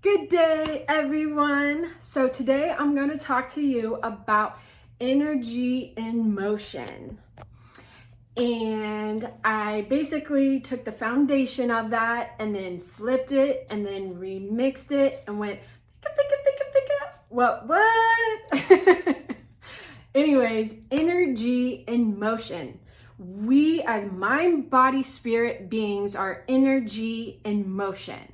Good day, everyone. So today I'm going to talk to you about energy in motion. And I basically took the foundation of that and then flipped it and then remixed it and went, pika. What? Anyways, energy in motion. We as mind, body, spirit beings are energy in motion.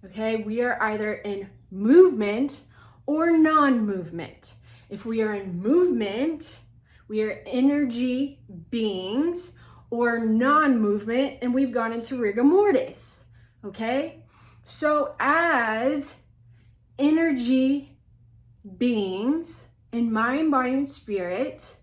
Okay, we are either in movement or non-movement. If we are in movement, we are energy beings, or non-movement, and we've gone into rigor mortis. Okay, so as energy beings in mind, body, and spirit,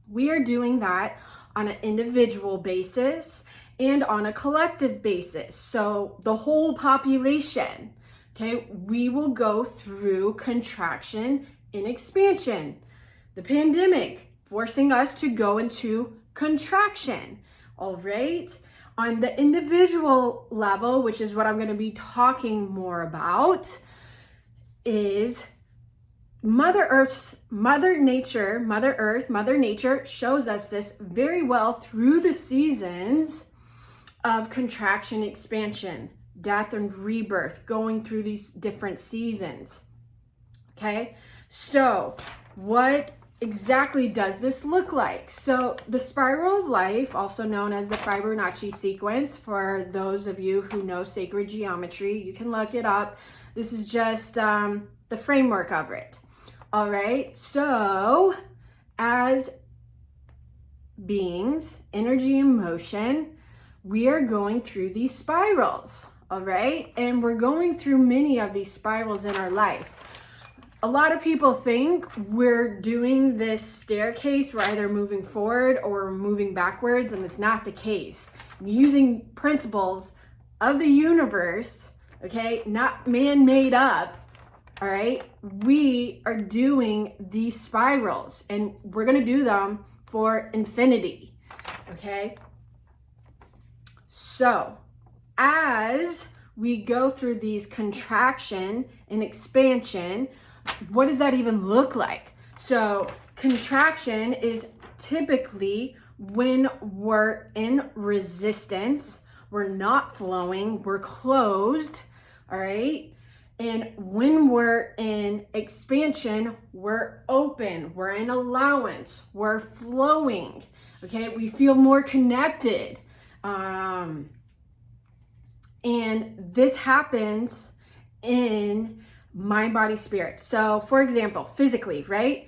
we are doing that on an individual basis and on a collective basis. So the whole population, okay, we will go through contraction and expansion. The pandemic forcing us to go into contraction, all right? On the individual level, which is what I'm going to be talking more about, is Mother Nature shows us this very well through the seasons of contraction, expansion, death, and rebirth, going through these different seasons. Okay, so what exactly does this look like? So the spiral of life, also known as the Fibonacci sequence, for those of you who know sacred geometry, you can look it up. This is just the framework of it. All right, so as beings, energy and motion, we are going through these spirals, all right? And we're going through many of these spirals in our life. A lot of people think we're doing this staircase, we're either moving forward or moving backwards, and it's not the case. Using principles of the universe, okay, not man-made up, all right, we are doing these spirals, and we're gonna do them for infinity, okay? So as we go through these contraction and expansion, what does that even look like? So contraction is typically when we're in resistance, we're not flowing, we're closed, all right? And when we're in expansion, we're open, we're in allowance, we're flowing, okay? We feel more connected. And this happens in mind, body, spirit. So for example, physically, right?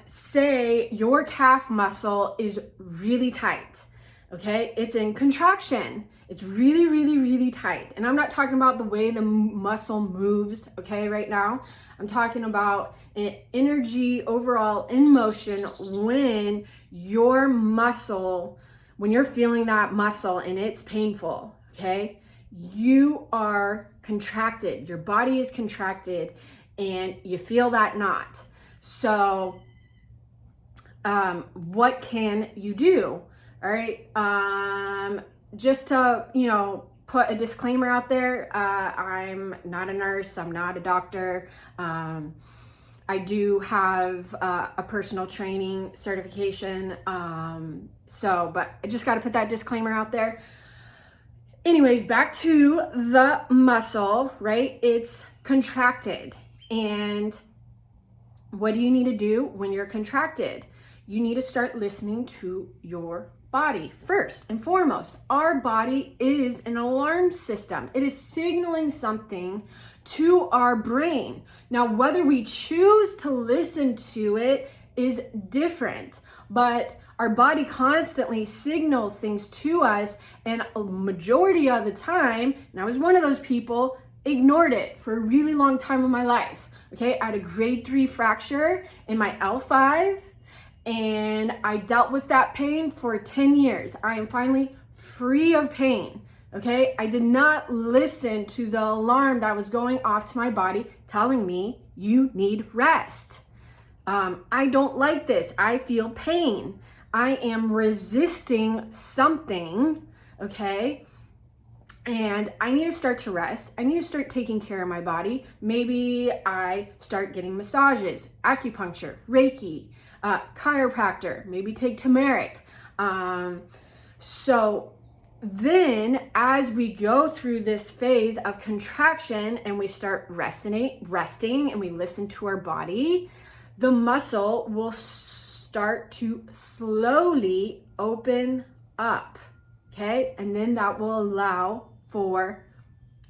Say your calf muscle is really tight, okay? It's in contraction. It's really, really, really tight. And I'm not talking about the way the muscle moves, okay, right now. I'm talking about energy overall in motion when your muscle, when you're feeling that muscle and it's painful, okay? You are contracted, your body is contracted, and you feel that knot. So what can you do? All right, just to, put a disclaimer out there, I'm not a nurse, I'm not a doctor. I do have a personal training certification, but I just got to put that disclaimer out there. Anyways, back to the muscle, right? It's contracted. And what do you need to do when you're contracted? You need to start listening to your body first and foremost. Our body is an alarm system. It is signaling something to our brain. Now, whether we choose to listen to it is different, but our body constantly signals things to us, and a majority of the time, and I was one of those people, ignored it for a really long time in my life. Okay, I had a grade 3 fracture in my L5, and I dealt with that pain for 10 years. I am finally free of pain. Okay, I did not listen to the alarm that was going off to my body telling me you need rest. I don't like this. I feel pain. I am resisting something, okay? and I need to start to rest. I need to start taking care of my body. Maybe I start getting massages, acupuncture, Reiki, chiropractor, maybe take turmeric. So then as we go through this phase of contraction and we start resting and we listen to our body, the muscle will start to slowly open up, okay? And then that will allow for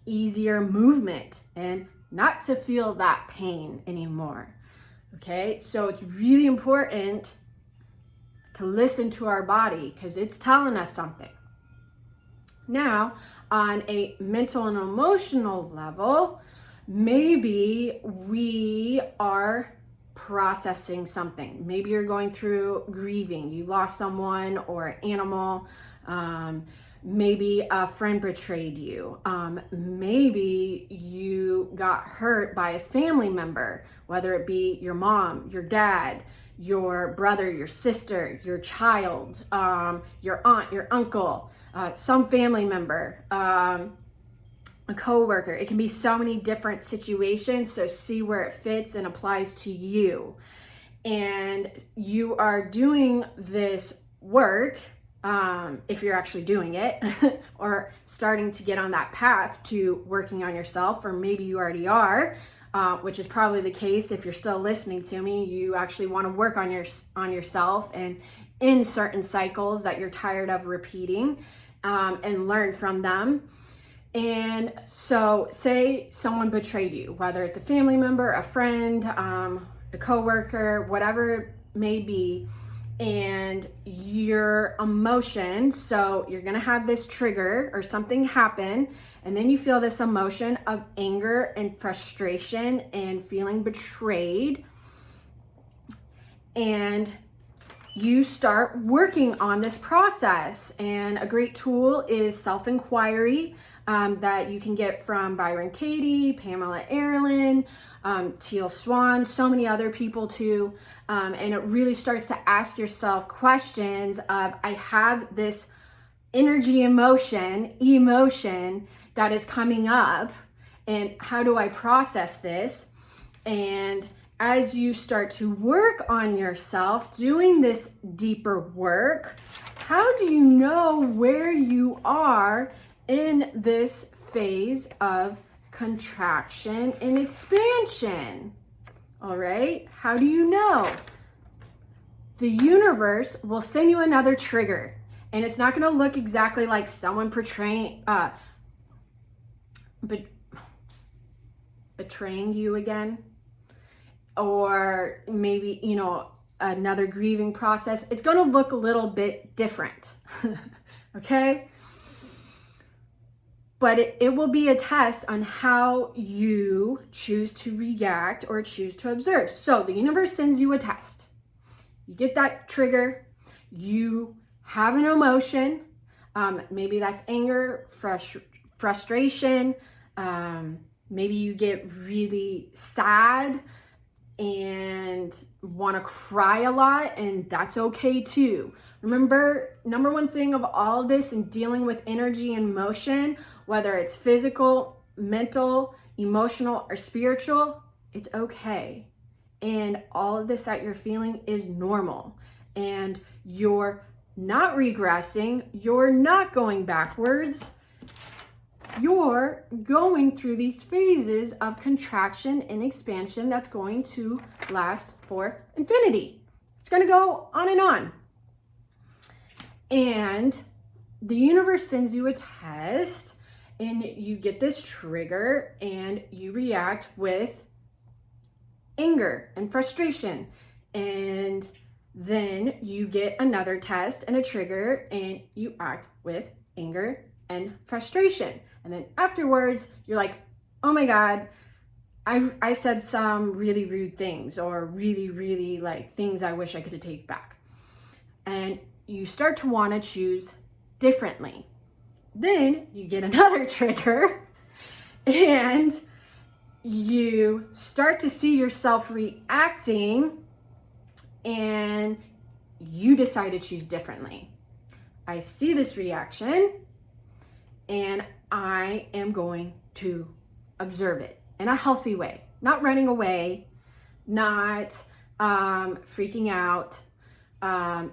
easier movement and not to feel that pain anymore, okay? So it's really important to listen to our body because it's telling us something. Now, on a mental and emotional level, maybe we are processing something. Maybe you're going through grieving. You lost someone or an animal. Maybe a friend betrayed you. Maybe you got hurt by a family member, whether it be your mom, your dad, your brother, your sister, your child, your aunt, your uncle, some family member, a coworker. It can be so many different situations. So see where it fits and applies to you. And you are doing this work, if you're actually doing it, or starting to get on that path to working on yourself, or maybe you already are, which is probably the case. If you're still listening to me, you actually want to work on yourself and in certain cycles that you're tired of repeating, and learn from them. And so say someone betrayed you, whether it's a family member, a friend, a coworker, whatever it may be, and your emotion, so you're gonna have this trigger or something happen, and then you feel this emotion of anger and frustration and feeling betrayed, and you start working on this process. And a great tool is self-inquiry, that you can get from Byron Katie, Pamela Ehrlin, Teal Swan, so many other people too. And it really starts to ask yourself questions of, I have this energy emotion that is coming up, and how do I process this? And as you start to work on yourself, doing this deeper work, how do you know where you are in this phase of contraction and expansion? All right, how do you know? The universe will send you another trigger, and it's not going to look exactly like someone betraying you again, or maybe, another grieving process. It's going to look a little bit different. Okay? But it will be a test on how you choose to react or choose to observe. So the universe sends you a test. You get that trigger, you have an emotion, maybe that's anger, frustration, maybe you get really sad and want to cry a lot, and that's okay too. Remember, number one thing of all of this in dealing with energy and motion, whether it's physical, mental, emotional, or spiritual, it's okay. And all of this that you're feeling is normal. And you're not regressing, you're not going backwards. You're going through these phases of contraction and expansion that's going to last for infinity. It's going to go on and on. And the universe sends you a test, and you get this trigger, and you react with anger and frustration. And then you get another test and a trigger, and you act with anger and frustration. And then afterwards, you're like, oh my God, I said some really rude things, or really, really like things I wish I could take back. And you start to want to choose differently. Then you get another trigger, and you start to see yourself reacting, and you decide to choose differently. I see this reaction, and I am going to observe it in a healthy way, not running away, not freaking out.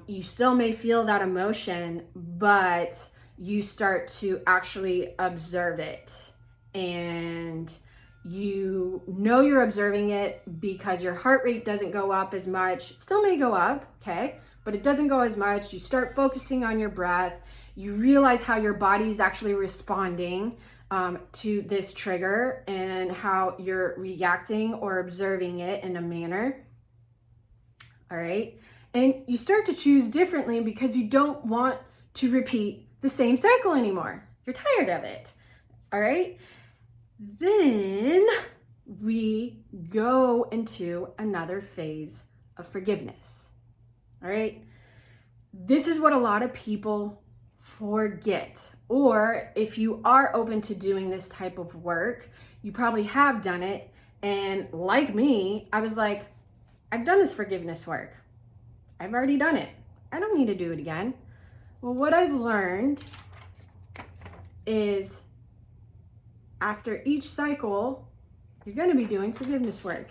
You still may feel that emotion, but you start to actually observe it, and you know you're observing it because your heart rate doesn't go up as much. It still may go up, okay, but it doesn't go as much. You start focusing on your breath. You realize how your body is actually responding to this trigger and how you're reacting or observing it in a manner. All right. And you start to choose differently because you don't want to repeat the same cycle anymore. You're tired of it. All right. Then we go into another phase of forgiveness. All right. This is what a lot of people forget. Or if you are open to doing this type of work, you probably have done it. And like me, I was like, I've done this forgiveness work. I've already done it. I don't need to do it again. Well, what I've learned is after each cycle, you're going to be doing forgiveness work.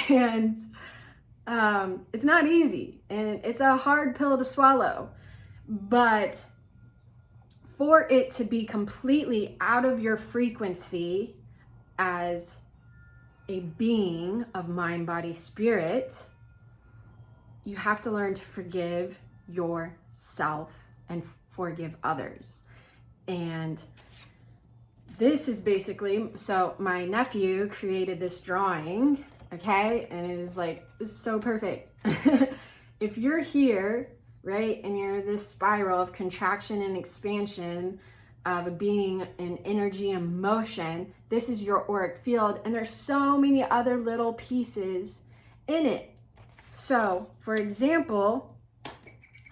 And it's not easy, and it's a hard pill to swallow. But for it to be completely out of your frequency as a being of mind, body, spirit, you have to learn to forgive yourself and forgive others. And this is basically, so my nephew created this drawing, okay? And it is like, it's so perfect. If you're here, right, and you're this spiral of contraction and expansion of being in energy and motion, this is your auric field, and there's so many other little pieces in it. So, for example,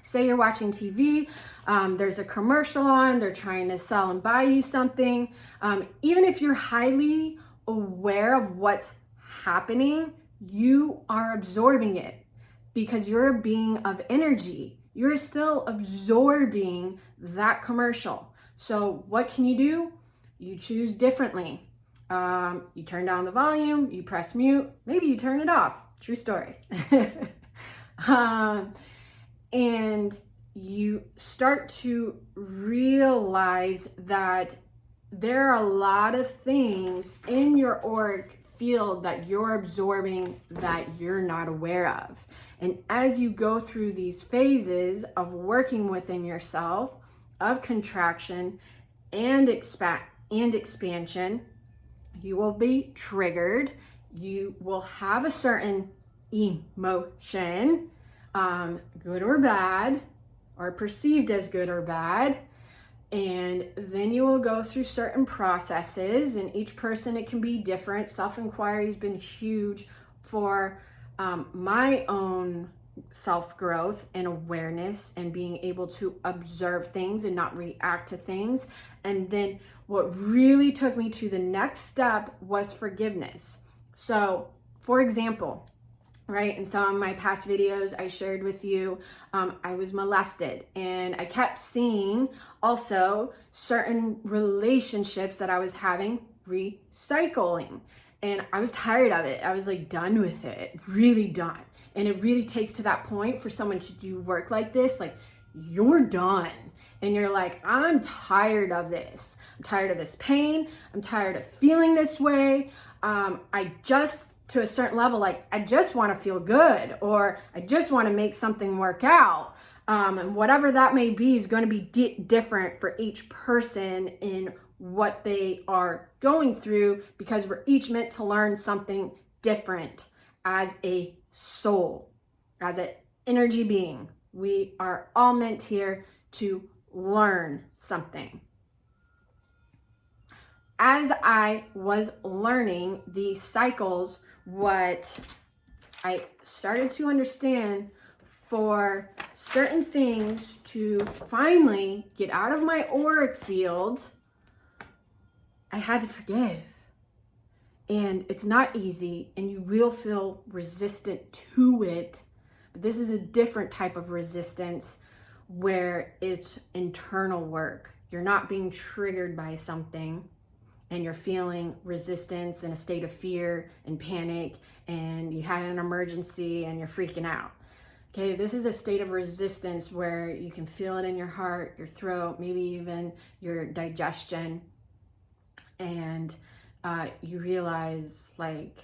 say you're watching TV, there's a commercial on, they're trying to sell and buy you something. Even if you're highly aware of what's happening, you are absorbing it because you're a being of energy. You're still absorbing that commercial. So what can you do? You choose differently. You turn down the volume, you press mute, maybe you turn it off. True story. And you start to realize that there are a lot of things in your auric field that you're absorbing that you're not aware of. And as you go through these phases of working within yourself, of contraction and expansion, you will be triggered. You will have a certain emotion, good or bad, or perceived as good or bad. And then you will go through certain processes, and each person, it can be different. Self-inquiry has been huge for my own self-growth and awareness and being able to observe things and not react to things. And then what really took me to the next step was forgiveness. So, for example, right, in some of my past videos I shared with you, I was molested, and I kept seeing also certain relationships that I was having recycling, and I was tired of it. I was like done with it, really done. And it really takes to that point for someone to do work like this, like you're done. And you're like, I'm tired of this. I'm tired of this pain. I'm tired of feeling this way. I just, to a certain level, like I just want to feel good, or I just want to make something work out. And whatever that may be is going to be different for each person in what they are going through, because we're each meant to learn something different as a soul, as an energy being. We are all meant here to learn something. As I was learning these cycles, what I started to understand, for certain things to finally get out of my auric field, I had to forgive. And it's not easy, and you will feel resistant to it. But this is a different type of resistance where it's internal work. you're not being triggered by something and you're feeling resistance and a state of fear and panic, and you had an emergency and you're freaking out. Okay, this is a state of resistance where you can feel it in your heart, your throat, maybe even your digestion. And you realize, like,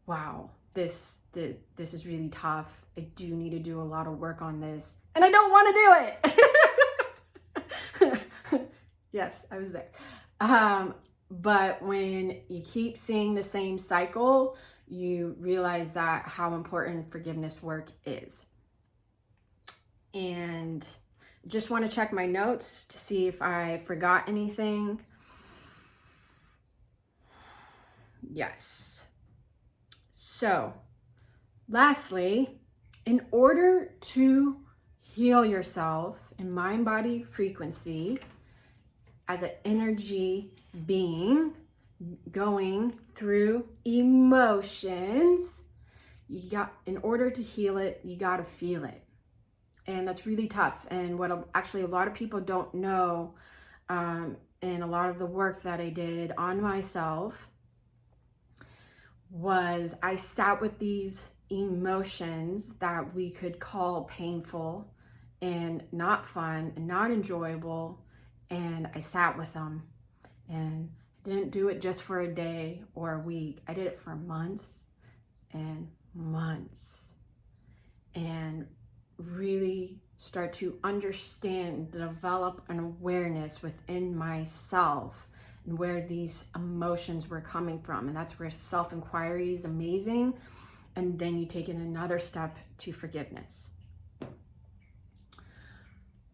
wow, this is really tough. I do need to do a lot of work on this, and I don't want to do it. Yes, I was there. But when you keep seeing the same cycle, you realize that how important forgiveness work is. And just want to check my notes to see if I forgot anything. Yes. So, lastly, in order to heal yourself in mind, body, frequency, as an energy being going through emotions, in order to heal it, you got to feel it. And that's really tough. And what actually a lot of people don't know, and a lot of the work that I did on myself, was I sat with these emotions that we could call painful and not fun and not enjoyable. And I sat with them, and I didn't do it just for a day or a week. I did it for months and months, and really start to understand, develop an awareness within myself and where these emotions were coming from. And that's where self-inquiry is amazing. And then you take it another step to forgiveness.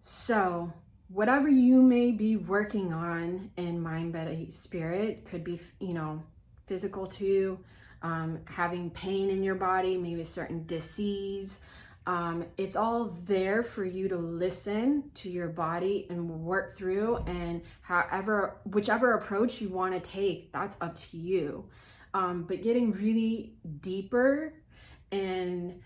So whatever you may be working on in mind, body, spirit, could be, physical too, having pain in your body, maybe a certain disease. It's all there for you to listen to your body and work through, and whichever approach you want to take, that's up to you. But getting really deeper and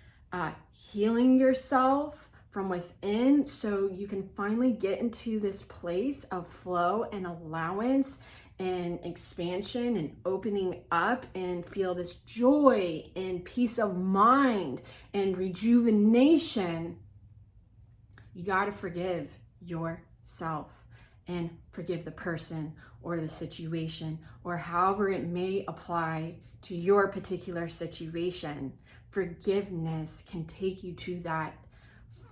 healing yourself from within, so you can finally get into this place of flow and allowance and expansion and opening up, and feel this joy and peace of mind and rejuvenation. You got to forgive yourself and forgive the person or the situation, or however it may apply to your particular situation. Forgiveness can take you to that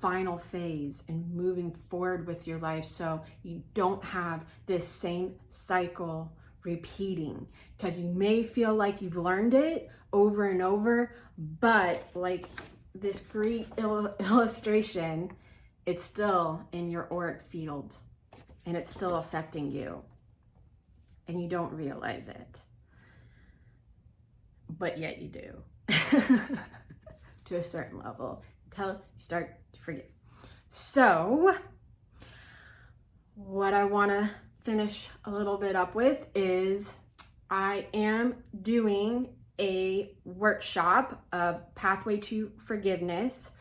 final phase and moving forward with your life, so you don't have this same cycle repeating, because you may feel like you've learned it over and over, but like this great illustration, it's still in your auric field and it's still affecting you and you don't realize it, but yet you do. To a certain level until you start to forget. So what I want to finish a little bit up with is I am doing a workshop of Pathway to Forgiveness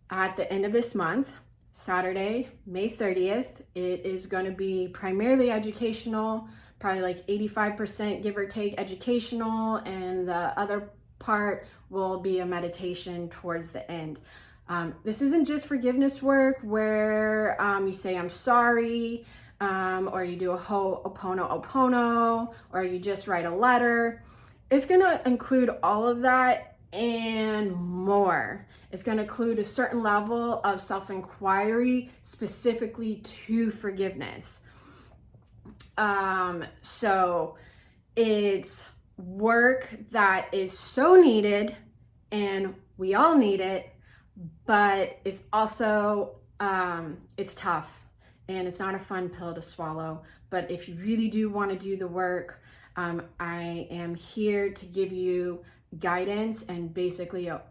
at the end of this month, Saturday, May 30th. It is going to be primarily educational, probably like 85% give or take educational, and the other part will be a meditation towards the end. This isn't just forgiveness work where you say I'm sorry, or you do a ho'oponopono, or you just write a letter. It's going to include all of that and more. It's going to include a certain level of self-inquiry specifically to forgiveness. So it's work that is so needed, and we all need it, but it's also it's tough and it's not a fun pill to swallow. But if you really do want to do the work, I am here to give you guidance and basically a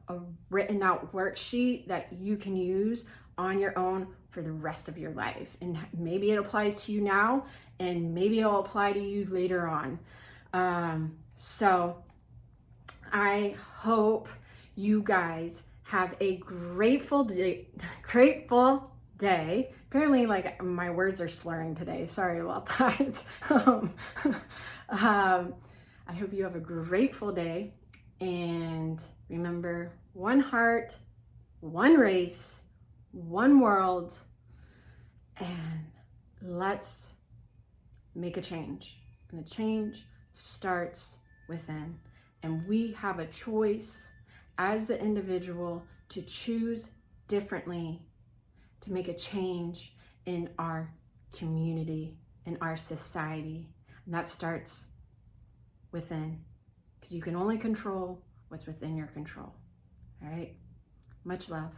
written out worksheet that you can use on your own for the rest of your life. And maybe it applies to you now, and maybe it'll apply to you later on. So I hope you guys have a grateful day. Apparently, like, my words are slurring today. Sorry about that. um, I hope you have a grateful day. And remember, one heart, one race, one world, and let's make a change. And the change starts within. And we have a choice as the individual to choose differently, to make a change in our community, in our society. And that starts within, because you can only control what's within your control. All right? Much love.